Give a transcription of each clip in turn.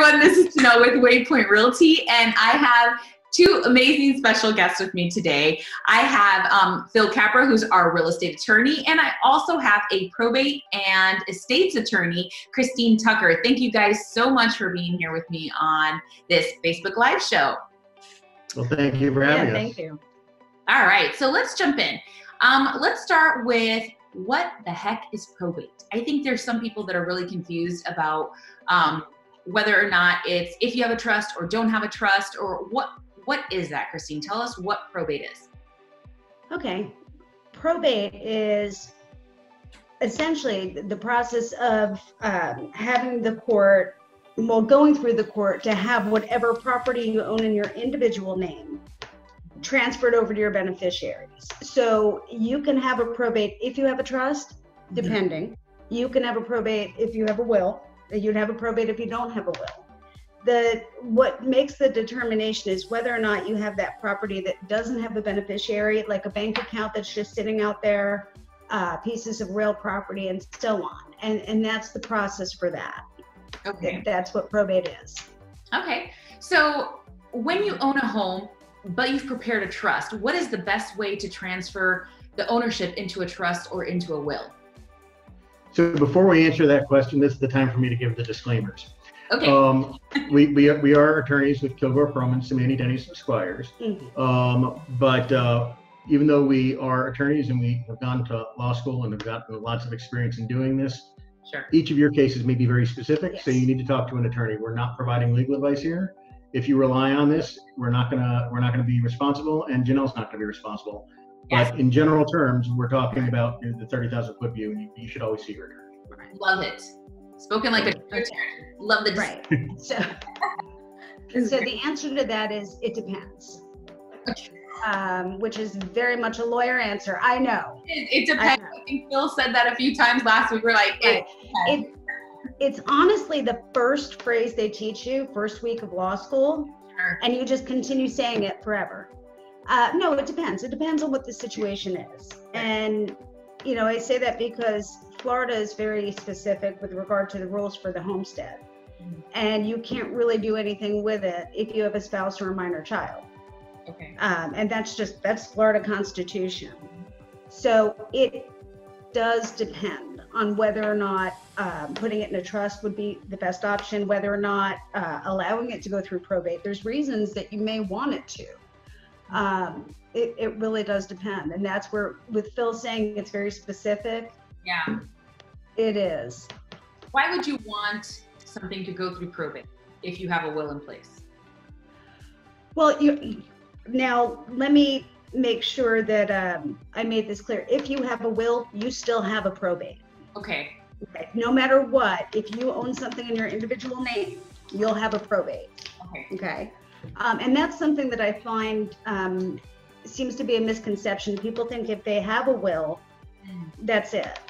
everyone. This is Janelle with Waypointe Realty, and I have two amazing special guests with me today. I have Phil Kaprow, who's our real estate attorney, and I also have a probate and estates attorney, Kristine Tucker. Thank you guys so much for being here with me on this Facebook Live show. Well, thank you for having us. Thank you. All right, so let's jump in. Let's start with what the heck is probate? I think there's some people that are really confused about whether or not it's if you have a trust or don't have a trust, or what is that, Kristine? Tell us what probate is. Okay. Probate is essentially the process of having the court, going through the court to have whatever property you own in your individual name transferred over to your beneficiaries. So you can have a probate if you have a trust, depending. You can have a probate if you have a will. You'd have a probate if you don't have a will. What makes the determination is whether or not you have that property that doesn't have a beneficiary, like a bank account that's just sitting out there, pieces of real property, and so on. And that's the process for that. Okay. That's what probate is. Okay. So when you own a home, but you've prepared a trust, what is the best way to transfer the ownership into a trust or into a will? So before we answer that question, this is the time for me to give the disclaimers. Okay. We are attorneys with Killgore, Pearlman, Samani, Denny's, and Squires. But even though we are attorneys and we have gone to law school and have gotten lots of experience in doing this, sure, each of your cases may be very specific. Yes. So you need to talk to an attorney. We're not providing legal advice here. If you rely on this, we're not gonna be responsible, and Janelle's not gonna be responsible. Yes. But in general terms, we're talking about the 30,000-foot view, and you should always see your attorney. Love it. Spoken like a true attorney. Love the Right. So the answer to that is it depends. Which is very much a lawyer answer. I know. It depends. I think Phil said that a few times last week. We're like, right. It's honestly the first phrase they teach you first week of law school, sure, and you just continue saying it forever. No, it depends. It depends on what the situation is. And, you know, I say that because Florida is very specific with regard to the rules for the homestead. And you can't really do anything with it if you have a spouse or a minor child. okay. And that's Florida Constitution. So it does depend on whether or not putting it in a trust would be the best option, whether or not allowing it to go through probate. There's reasons that you may want it to. It really does depend. And that's where, with Phil saying it's very specific. Yeah. It is. Why would you want something to go through probate if you have a will in place? Well, now let me make sure that I made this clear. If you have a will, you still have a probate. Okay. Okay. No matter what, if you own something in your individual name, you'll have a probate. Okay. Okay. And that's something that I find seems to be a misconception. People think if they have a will, that's it.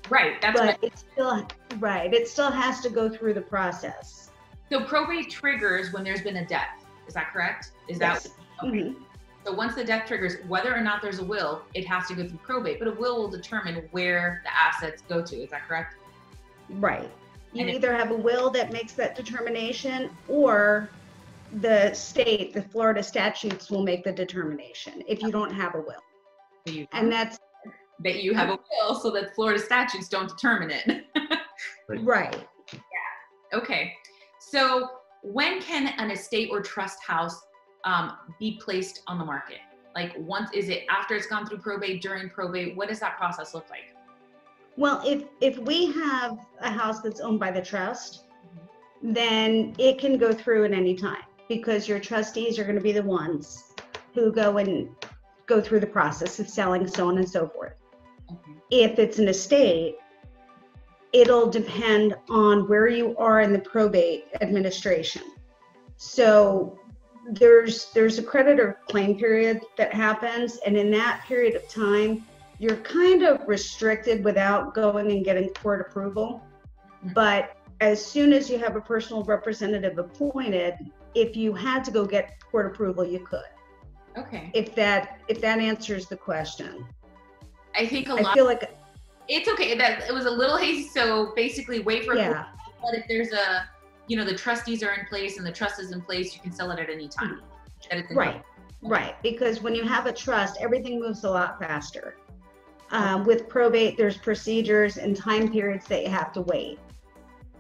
Right. That's but what it's still right. It still has to go through the process. So probate triggers when there's been a death. Is that correct? Is Yes. that okay? Mm-hmm. So once the death triggers, whether or not there's a will, it has to go through probate, but a will determine where the assets go to. Is that correct? Right. You And either have a will that makes that determination, or the state, the Florida statutes will make the determination if you don't have a will. And that's that you have a will, so that Florida statutes don't determine it. right. Yeah. Okay. So when can an estate or trust house be placed on the market? Like, once, is it after it's gone through probate, during probate? What does that process look like? Well, if we have a house that's owned by the trust, then it can go through at any time, because your trustees are going to be the ones who go through the process of selling, so on and so forth. Okay. If it's an estate, it'll depend on where you are in the probate administration. So there's a creditor claim period that happens, and in that period of time, you're kind of restricted without going and getting court approval. But as soon as you have a personal representative appointed, if you had to go get court approval, you could. Okay. If that answers the question. I think I feel like it's okay. That it was a little hasty. So basically, wait for approval. But if there's you know, the trustees are in place and the trust is in place, you can sell it at any time. Right. Because when you have a trust, everything moves a lot faster. With probate, there's procedures and time periods that you have to wait.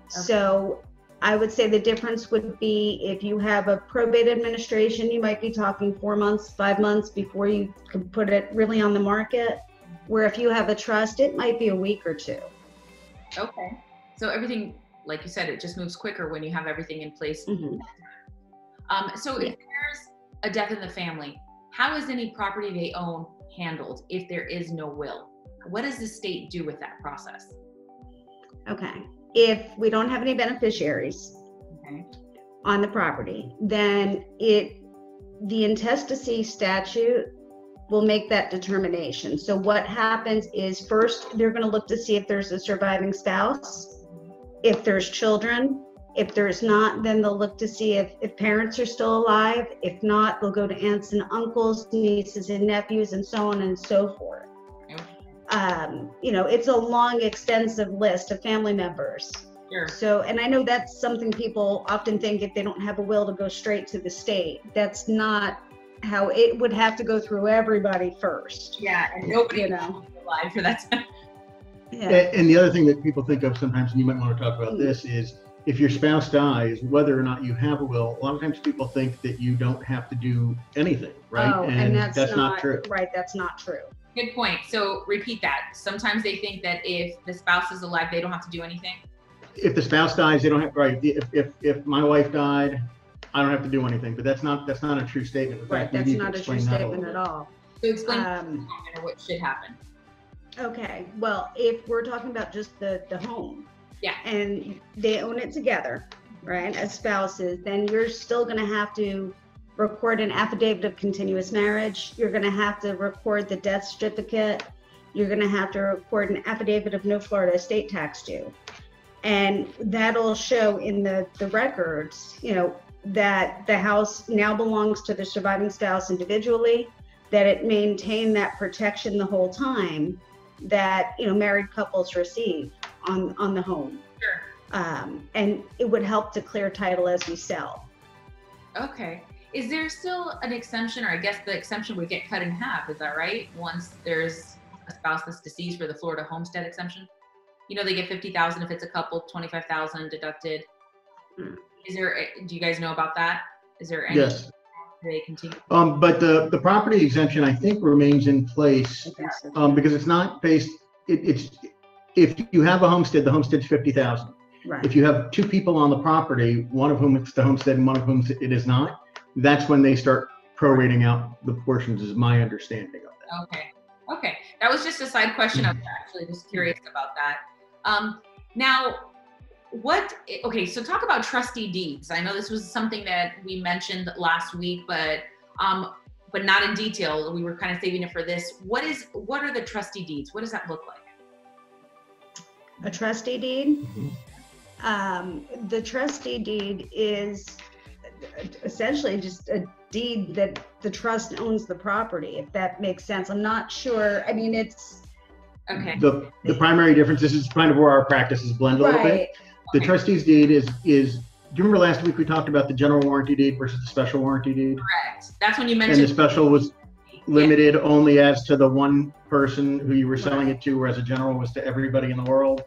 So I would say the difference would be if you have a probate administration, you might be talking 4 months, 5 months before you can put it really on the market. Where if you have a trust, it might be a week or two. Okay. So everything, like you said, it just moves quicker when you have everything in place. So if there's a death in the family, how is any property they own handled if there is no will? What does the state do with that process? Okay. If we don't have any beneficiaries on the property, then the intestacy statute will make that determination. So what happens is first, they're going to look to see if there's a surviving spouse, if there's children. If there's not, then they'll look to see if parents are still alive. If not, they'll go to aunts and uncles, nieces and nephews, and so on and so forth. You know, it's a long, extensive list of family members. Sure. So, and I know that's something people often think if they don't have a will to go straight to the state. That's not how it would have to go through everybody first. Yeah, and nobody, you know, alive for that. And the other thing that people think of sometimes, and you might want to talk about this, is if your spouse dies, whether or not you have a will, a lot of times people think that you don't have to do anything, right? Oh, and that's not true. Right, that's not true. Good point. So repeat that. Sometimes they think that if the spouse is alive, they don't have to do anything. If the spouse dies, they don't have, right? If my wife died, I don't have to do anything, but that's not a true statement. In fact, that's not a true statement at all. So explain what should happen. Okay, well, if we're talking about just the home, and they own it together, right, as spouses, then you're still going to have to record an affidavit of continuous marriage. You're going to have to record the death certificate. You're going to have to record an affidavit of no Florida estate tax due. And that'll show in the records, you know, that the house now belongs to the surviving spouse individually, that it maintained that protection the whole time that, you know, married couples receive on the home. Sure. And it would help to clear title as we sell. Okay. Is there still an exemption, or I guess the exemption would get cut in half, is that right? Once there's a spouse that's deceased for the Florida homestead exemption? You know, they get $50,000 if it's a couple, $25,000 deducted. Is there, do you guys know about that? Is there any? Yes. They continue? But the property exemption, I think, remains in place because it's not based, it's if you have a homestead, the homestead's $50,000. Right. If you have two people on the property, one of whom it's the homestead and one of whom it is not, that's when they start prorating out the portions, is my understanding of that. Okay. That was just a side question. I was actually just curious about that. Now, so talk about trustee deeds. I know this was something that we mentioned last week, but not in detail. We were kind of saving it for this. What are the trustee deeds? What does that look like? A trustee deed? The trustee deed is essentially just a deed that the trust owns the property, if that makes sense. I'm not sure. I mean, it's okay. The primary difference, this is kind of where our practices blend a little bit. The trustee's deed is, do you remember last week we talked about the general warranty deed versus the special warranty deed? Correct. That's when you mentioned. And the special was limited only as to the one person who you were selling it to, whereas a general was to everybody in the world.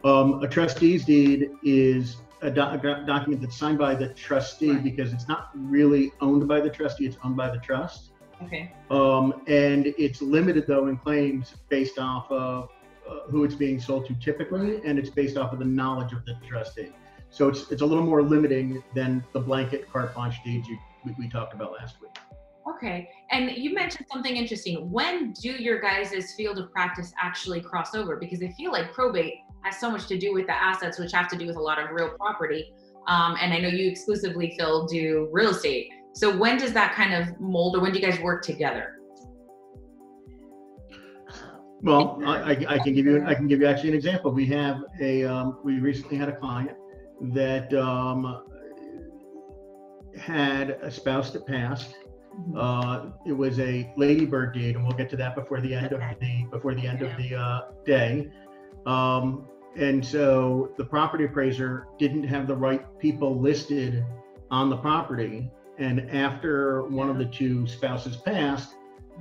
A trustee's deed is a document that's signed by the trustee because it's not really owned by the trustee, it's owned by the trust. Okay. And it's limited though in claims based off of who it's being sold to typically, and it's based off of the knowledge of the trustee. So it's a little more limiting than the blanket carte blanche deeds we talked about last week. Okay, and you mentioned something interesting. When do your guys' field of practice actually cross over? Because I feel like probate has so much to do with the assets, which have to do with a lot of real property. And I know you exclusively, Phil, do real estate. So when does that kind of mold, or when do you guys work together? Well, I can give you actually an example. We have we recently had a client that had a spouse that passed. It was a Ladybird deed, and we'll get to that before the end of the day. And so the property appraiser didn't have the right people listed on the property. And after one of the two spouses passed,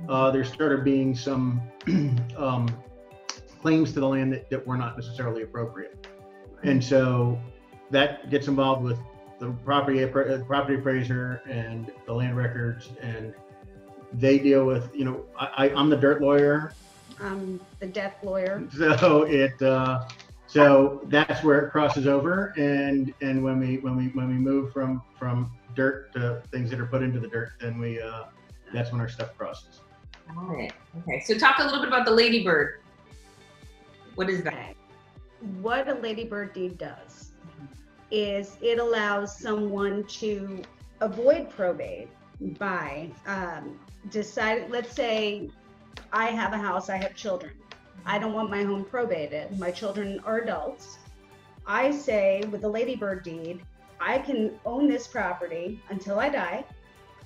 there started being some claims to the land that were not necessarily appropriate. And so that gets involved with the property appraiser and the land records, and they deal with, I'm the dirt lawyer. I'm the death lawyer. So that's where it crosses over, and when we move from dirt to things that are put into the dirt, then that's when our stuff crosses. All right. Okay. So talk a little bit about the Ladybird. What is that? What a Ladybird deed does is it allows someone to avoid probate by deciding, let's say I have a house, I have children. I don't want my home probated. My children are adults. I say with the Ladybird deed, I can own this property until I die.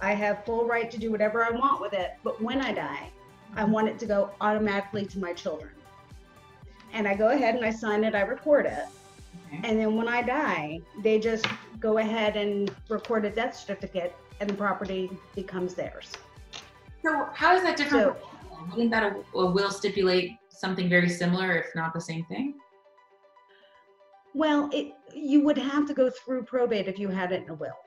I have full right to do whatever I want with it. But when I die, I want it to go automatically to my children. And I go ahead and I sign it, I record it. Okay. And then when I die, they just go ahead and record a death certificate and the property becomes theirs. So how is that different? Wouldn't that a will stipulate something very similar, if not the same thing? Well, you would have to go through probate if you had it in a will.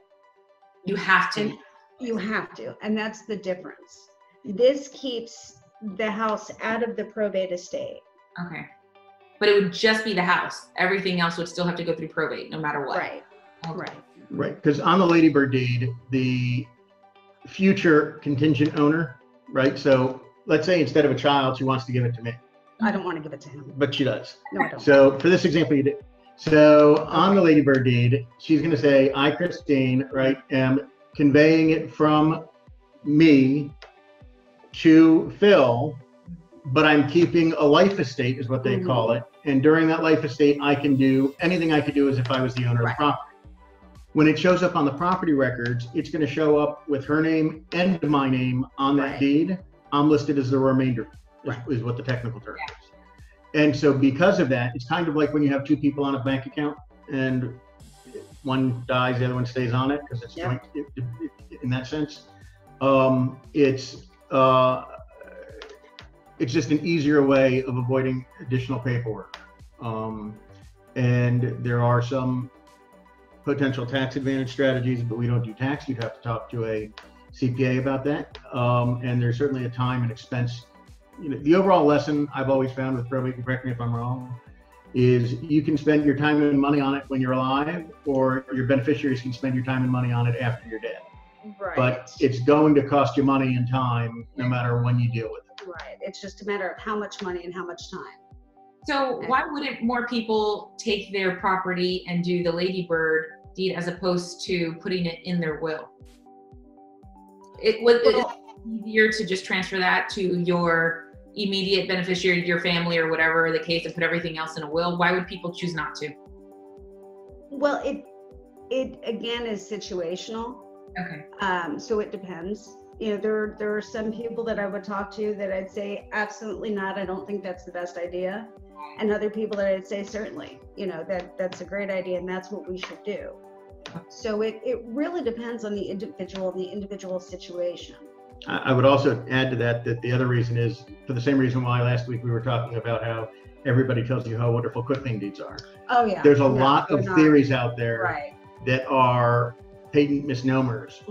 You have to. And you have to, and that's the difference. This keeps the house out of the probate estate. Okay. But it would just be the house. Everything else would still have to go through probate, no matter what. Right. Okay. Right. Because on the Ladybird deed, the future contingent owner, right? So let's say instead of a child, she wants to give it to me. I don't want to give it to him. But she does. No, I don't. So for this example, you did. So on the Ladybird deed, she's going to say, I, Kristine, right, am conveying it from me to Phil, but I'm keeping a life estate, is what they call it. And during that life estate, I can do anything I could do as if I was the owner of the property. When it shows up on the property records, it's going to show up with her name and my name on that deed. I'm listed as the remainder, is what the technical term is. And so because of that, it's kind of like when you have two people on a bank account and one dies, the other one stays on it because it's joint in that sense. It's just an easier way of avoiding additional paperwork. And there are some potential tax advantage strategies, but we don't do tax. You'd have to talk to a CPA about that. And there's certainly a time and expense. The overall lesson I've always found with probate, correct me if I'm wrong, is you can spend your time and money on it when you're alive, or your beneficiaries can spend your time and money on it after you're dead. Right. But it's going to cost you money and time no matter when you deal with it. Right. It's just a matter of how much money and how much time. So why wouldn't more people take their property and do the Ladybird deed as opposed to putting it in their will? It was easier to just transfer that to your immediate beneficiary, your family or whatever the case, and put everything else in a will. Why would people choose not to? Well, it again is situational. Okay. So it depends. There are some people that I would talk to that I'd say absolutely not. I don't think that's the best idea. And other people that I'd say certainly, that's a great idea and that's what we should do. So it really depends on the individual and the individual situation. I would also add to that the other reason is for the same reason why last week we were talking about how everybody tells you how wonderful quick claim deeds are. Oh yeah. There's a lot of theories out there that are patent misnomers.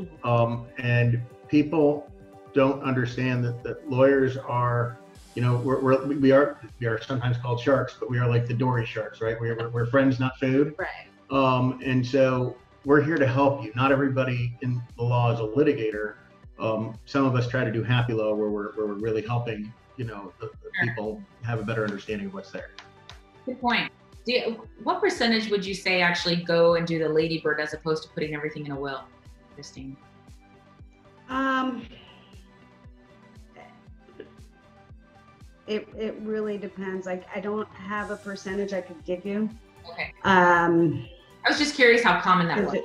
And people don't understand that lawyers are, we are sometimes called sharks, but we are like the dory sharks, right? We're friends, not food. Right. And so we're here to help you. Not everybody in the law is a litigator. Some of us try to do happy law where we're really helping, the people have a better understanding of what's there. Good point. What percentage would you say actually go and do the Ladybird as opposed to putting everything in a will, Kristine? It really depends. I don't have a percentage I could give you. Okay. I was just curious how common that was.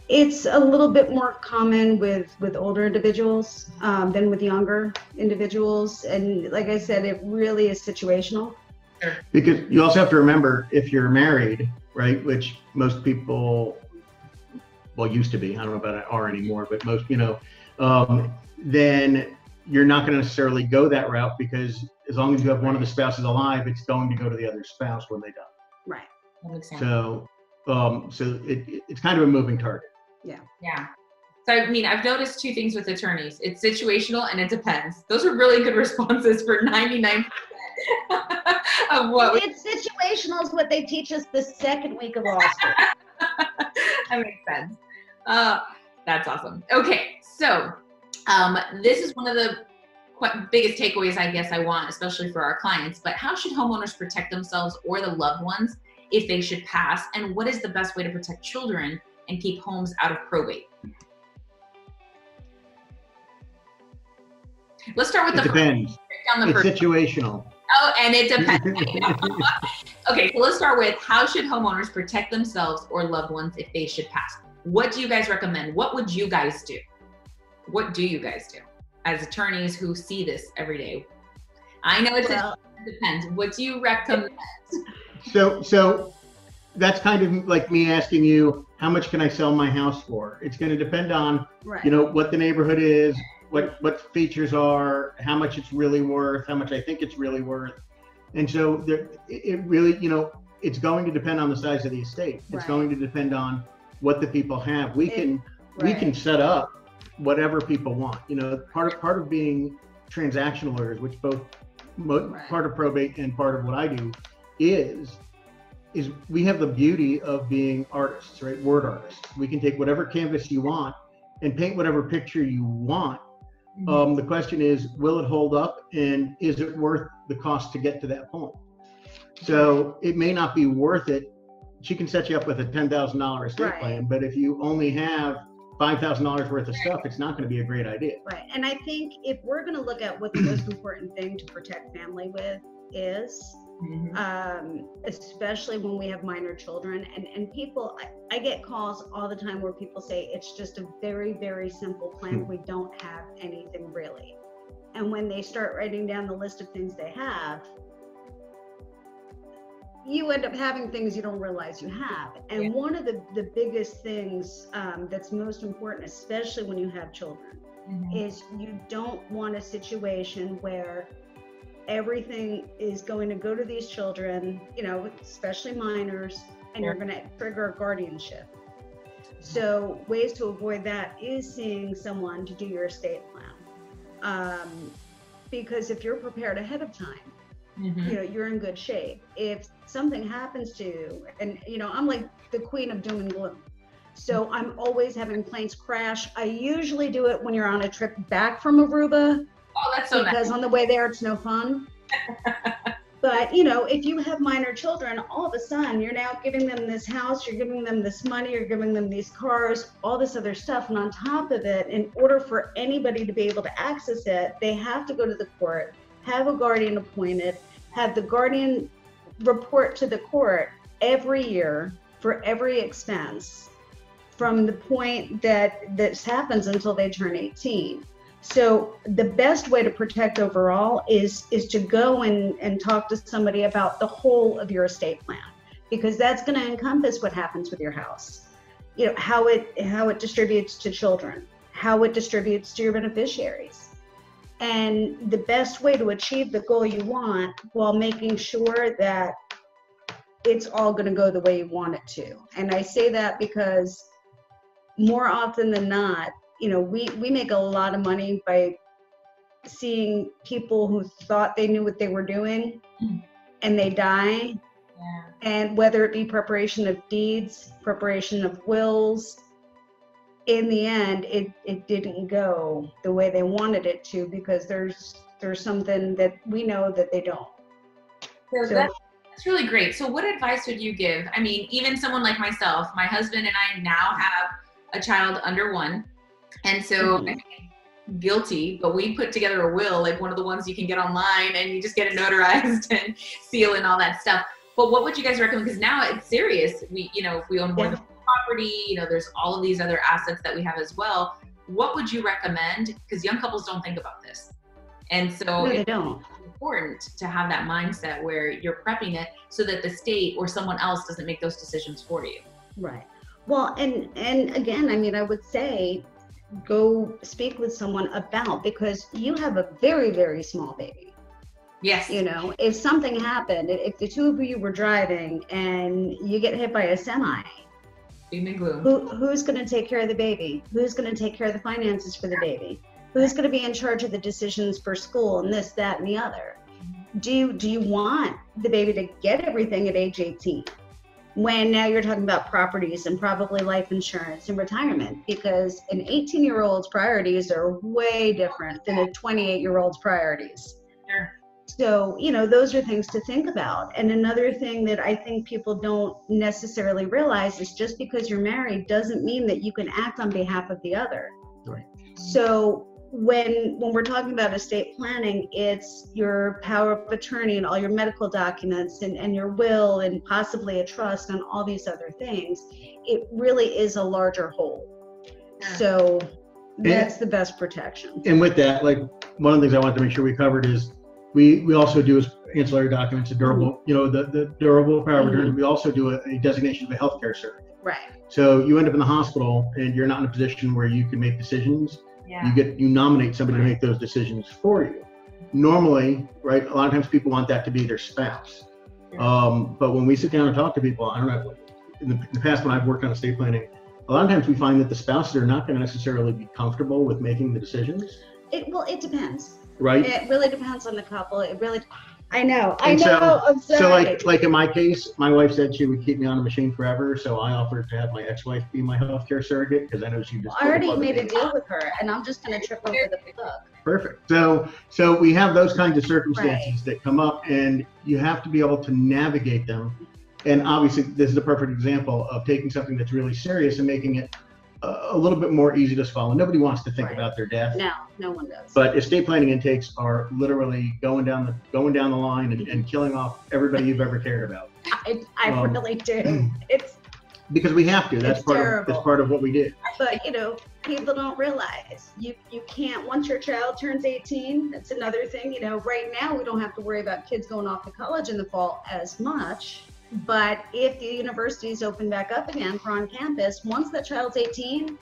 It's a little bit more common with older individuals than with younger individuals. And like I said, it really is situational. Sure. Because you also have to remember, if you're married, right, which most people, well, used to be, I don't know about it are anymore, but most, then you're not going to necessarily go that route, because as long as you have one of the spouses alive, it's going to go to the other spouse when they die. Right. That makes sense. So, it's kind of a moving target. Yeah. Yeah. So, I mean, I've noticed two things with attorneys. It's situational and it depends. Those are really good responses for 99% of what It's situational is what they teach us the second week of law school. That makes sense. That's awesome. Okay. So, this is one of the biggest takeaways I guess I want, especially for our clients, but how should homeowners protect themselves or the loved ones if they should pass? And what is the best way to protect children and keep homes out of probate? Let's start with It depends. It's situational. Oh, and it depends. Okay, so let's start with, how should homeowners protect themselves or loved ones if they should pass? What do you guys recommend? What would you guys do? What do you guys do as attorneys who see this every day? I know it depends. What do you recommend? So that's kind of like me asking you, how much can I sell my house for? It's going to depend on, what the neighborhood is, what features are, how much it's really worth, how much I think it's really worth. And so it really, it's going to depend on the size of the estate. It's going to depend on what the people have. We can set up whatever people want. Part of being transactional lawyers, which both part of probate and part of what I do is we have the beauty of being artists, right? Word artists. We can take whatever canvas you want and paint whatever picture you want. The question is, will it hold up, and is it worth the cost to get to that point? So it may not be worth it. She can set you up with a $10,000 estate plan, but if you only have $5,000 worth of stuff, it's not going to be a great idea. Right. And I think if we're going to look at what the most important thing to protect family with is, especially when we have minor children, and people, I get calls all the time where people say it's just a very, very simple plan. We don't have anything really. And when they start writing down the list of things they have, you end up having things you don't realize you have. And one of the biggest things that's most important, especially when you have children, is you don't want a situation where everything is going to go to these children, especially minors, and you're going to trigger a guardianship. So ways to avoid that is seeing someone to do your estate plan. Because if you're prepared ahead of time, you're in good shape. If something happens to you, and I'm like the queen of doom and gloom. So I'm always having planes crash. I usually do it when you're on a trip back from Aruba. Oh, that's so nice. Because on the way there, it's no fun. But, if you have minor children, all of a sudden, you're now giving them this house, you're giving them this money, you're giving them these cars, all this other stuff. And on top of it, in order for anybody to be able to access it, they have to go to the court, have a guardian appointed, have the guardian report to the court every year for every expense from the point that this happens until they turn 18. So the best way to protect overall is to go and talk to somebody about the whole of your estate plan, because that's going to encompass what happens with your house, how it distributes to children, how it distributes to your beneficiaries, and the best way to achieve the goal you want while making sure that it's all going to go the way you want it to. And I say that because more often than not, we make a lot of money by seeing people who thought they knew what they were doing and they die. Yeah. And whether it be preparation of deeds, preparation of wills, in the end, it didn't go the way they wanted it to, because there's something that we know that they don't. So that's really great. So what advice would you give? I mean, even someone like myself, my husband and I now have a child under 1. And so guilty, but we put together a will, like one of the ones you can get online, and you just get it notarized and seal and all that stuff. But what would you guys recommend? Because now it's serious. We, if we own more than property, there's all of these other assets that we have as well. What would you recommend? Because young couples don't think about this. And so no, they don't. important to have that mindset where you're prepping it so that the state or someone else doesn't make those decisions for you. Right. Well, and again, I mean, I would say go speak with someone about, because you have a very, very small baby. Yes. You know, if something happened, if the two of you were driving and you get hit by a semi, who's going to take care of the baby? Who's going to take care of the finances for the baby? Who's going to be in charge of the decisions for school and this, that, and the other? Do you want the baby to get everything at age 18? When now you're talking about properties and probably life insurance and retirement, because an 18-year-old's priorities are way different than a 28-year-old's priorities. Sure. So, you know, those are things to think about. And another thing that I think people don't necessarily realize is just because you're married doesn't mean that you can act on behalf of the other. Right. So when we're talking about estate planning, it's your power of attorney and all your medical documents and your will and possibly a trust and all these other things. It really is a larger whole. So that's the best protection. And with that, like, one of the things I wanted to make sure we covered is we also do as ancillary documents, a durable, you know, the durable power of attorney. We also do a designation of a healthcare certificate. Right. So you end up in the hospital and you're not in a position where you can make decisions. Yeah. You nominate somebody to make those decisions for you. Normally, right, a lot of times people want that to be their spouse. But when we sit down and talk to people, I don't know, in the past when I've worked on estate planning, a lot of times we find that the spouses are not going to necessarily be comfortable with making the decisions. It depends. Right. It really depends on the couple. It really, I know. I'm sorry. So like in my case, my wife said she would keep me on the machine forever. So I offered to have my ex-wife be my healthcare surrogate because I know she just. I already made a deal with her, and I'm just going to trip over the book. Perfect. So we have those kinds of circumstances that come up, and you have to be able to navigate them. And obviously, this is a perfect example of taking something that's really serious and making it a little bit more easy to swallow. Nobody wants to think about their death. No one does. But estate planning intakes are literally going down the line and killing off everybody you've ever cared about. I really do. It's because we have to. That's part of what we did. But you know, people don't realize you can't, once your child turns 18. That's another thing. You know, right now we don't have to worry about kids going off to college in the fall as much. But if the universities open back up again for on campus, once that child's 18,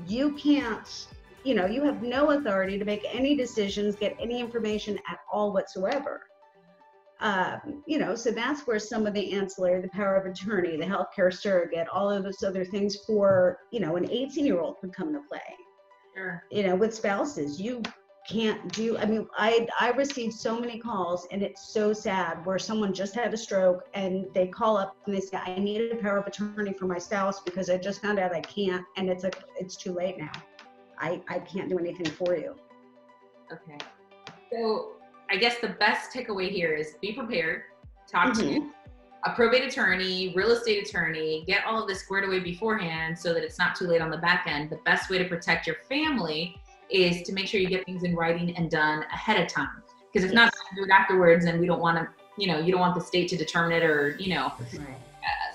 you can't, you know, you have no authority to make any decisions, get any information at all whatsoever. You know, so that's where some of the ancillary, the power of attorney, the healthcare surrogate, all of those other things for, you know, an 18-year-old could come to play. Sure. You know, with spouses, you can't do, I mean, I received so many calls, and it's so sad, where someone just had a stroke and they call up and they say, I need a power of attorney for my spouse because I just found out I can't, and it's too late now. I can't do anything for you. Okay. So I guess the best takeaway here is be prepared, talk to a probate attorney, real estate attorney, get all of this squared away beforehand so that it's not too late on the back end. The best way to protect your family is to make sure you get things in writing and done ahead of time. Because if not, do it afterwards, and we don't want to, you know, you don't want the state to determine it, or, you know,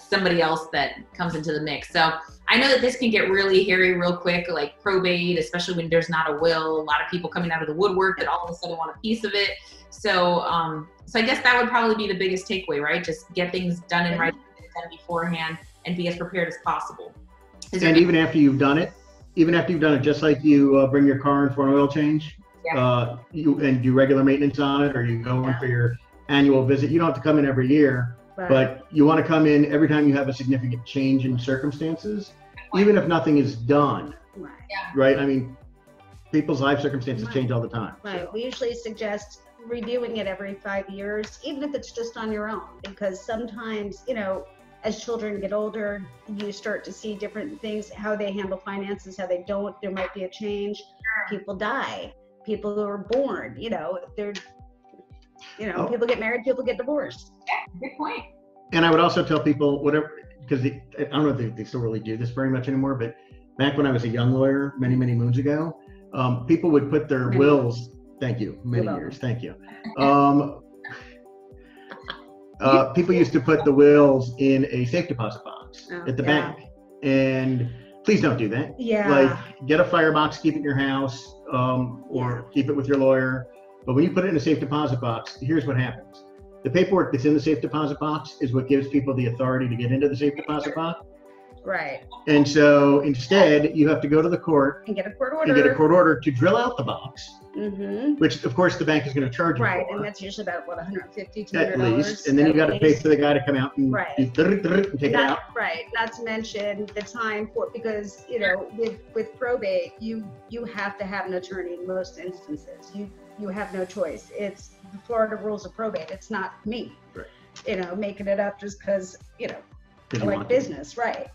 somebody else that comes into the mix. So I know that this can get really hairy real quick, like probate, especially when there's not a will. A lot of people coming out of the woodwork that all of a sudden want a piece of it. So, so I guess that would probably be the biggest takeaway, right? Just get things done in writing, get it done beforehand, and be as prepared as possible. And even after you've done it, just like you bring your car in for an oil change, you do regular maintenance on it, or you go in for your annual visit. You don't have to come in every year, but you want to come in every time you have a significant change in circumstances, even if nothing is done. Right? I mean, people's life circumstances change all the time. Right. So. We usually suggest reviewing it every 5 years, even if it's just on your own, because sometimes, you know, as children get older, you start to see different things, how they handle finances, how they don't. There might be a change. People die. People who are born, you know, people get married, people get divorced. Yeah, good point. And I would also tell people, whatever, because I don't know if they still really do this very much anymore, but back when I was a young lawyer many, many moons ago, people would put their wills, thank you, many years, thank you. People used to put the wills in a safe deposit box at the bank, and please don't do that. Like, get a firebox, keep it in your house, or keep it with your lawyer. But when you put it in a safe deposit box, here's what happens. The paperwork that's in the safe deposit box is what gives people the authority to get into the safe deposit box. Right. And so instead, you have to go to the court And get a court order. To drill out the box, which of course the bank is going to charge you Right, for. and that's usually about what, $150, $200 at least, and then you got to pay for the guy to come out and, Right. and take it out. Right. Not to mention the time for, because with probate, you have to have an attorney in most instances. You have no choice. It's the Florida rules of probate. It's not me, Right. Making it up just because I like business, right?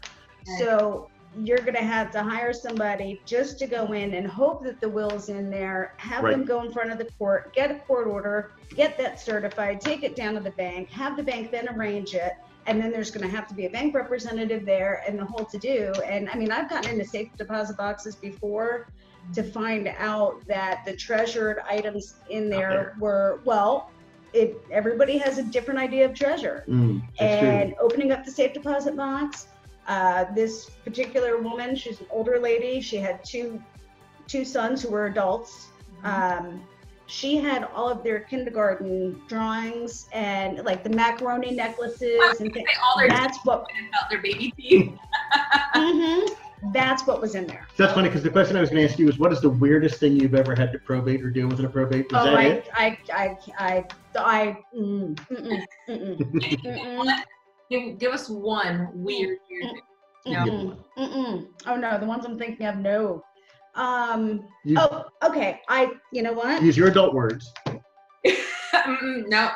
Right. So you're going to have to hire somebody just to go in and hope that the will's in there, have Right. them go in front of the court, get a court order, get that certified, take it down to the bank, have the bank then arrange it. And then there's going to have to be a bank representative there and the whole to-do. And I mean, I've gotten into safe deposit boxes before to find out that the treasured items in there were, well, everybody has a different idea of treasure. That's And true. opening up the safe deposit box, this particular woman, she's an older lady. She had two sons who were adults. She had all of their kindergarten drawings and like the macaroni necklaces and things. That's what about their baby teeth. That's what was in there. That's funny because the question I was going to ask you was, what is the weirdest thing you've ever had to probate or deal with in a probate? Was that it? Give us one weird thing. No. Oh no, the ones I'm thinking of, no. You- Okay. You know what? Use your adult words. No.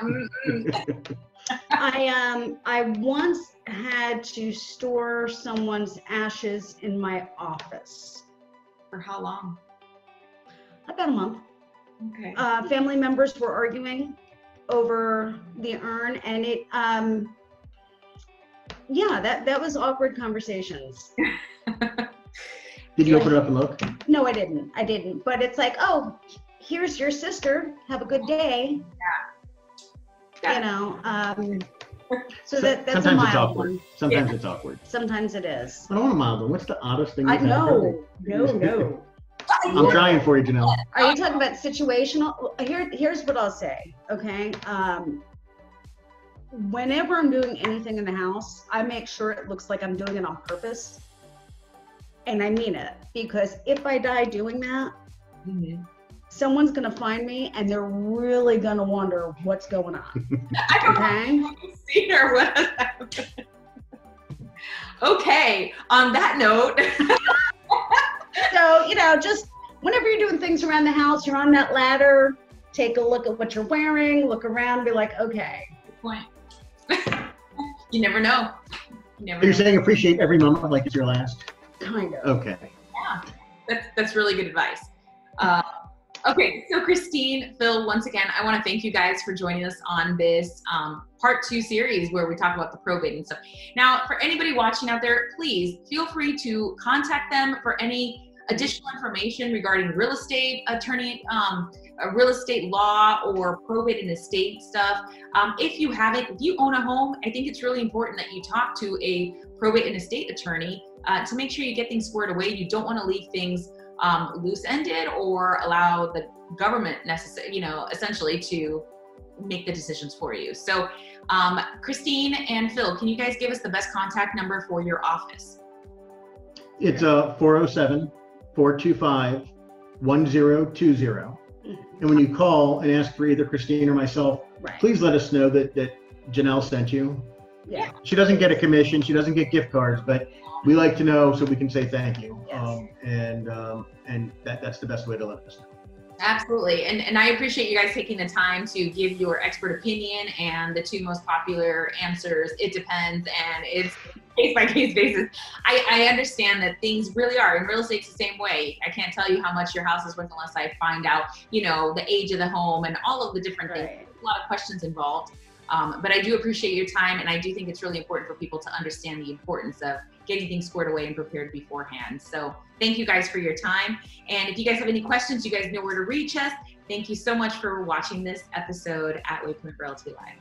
I once had to store someone's ashes in my office. For how long? About a month. Okay. Family members were arguing over the urn, and it that was awkward conversations. Did you open it up and look? No, I didn't. But it's like, oh, here's your sister. Have a good day. Yeah. So that's sometimes a it's mild awkward. one. Sometimes it's awkward. Sometimes it is. I don't want a mild one. What's the oddest thing I you've had to probate? No. I'm trying for you, Janelle. Are you talking about situational? Here's what I'll say, okay? Whenever I'm doing anything in the house, I make sure it looks like I'm doing it on purpose. And I mean it, because if I die doing that, someone's gonna find me and they're really gonna wonder what's going on. I don't know if you've seen her. What has happened? Okay, on that note. So, just whenever you're doing things around the house, you're on that ladder, take a look at what you're wearing, look around, be like, okay. Good point. You never know. You're saying appreciate every moment like it's your last? Kind of. Okay. Yeah, that's really good advice. Okay, so Kristine, Phil, once again, I want to thank you guys for joining us on this part 2 series where we talk about the probate and stuff. Now, for anybody watching out there, please feel free to contact them for any additional information regarding real estate attorney, real estate law, or probate and estate stuff. If you own a home, I think it's really important that you talk to a probate and estate attorney to make sure you get things squared away. You don't want to leave things loose-ended or allow the government essentially to make the decisions for you. So Kristine and Phil, can you guys give us the best contact number for your office? It's 407-425-1020. And when you call and ask for either Kristine or myself, please let us know that Janelle sent you. Yeah. She doesn't get a commission, she doesn't get gift cards, but we like to know so we can say thank you. Yes. And that's the best way to let us know. Absolutely. And I appreciate you guys taking the time to give your expert opinion and the 2 most popular answers. It depends, and it's case by case basis. I understand that things really are in real estate the same way. I can't tell you how much your house is worth unless I find out, the age of the home and all of the different things. There's a lot of questions involved. But I do appreciate your time, and I do think it's really important for people to understand the importance of getting things squared away and prepared beforehand. So thank you guys for your time. And if you guys have any questions, you guys know where to reach us. Thank you so much for watching this episode at Waypointe Realty Live.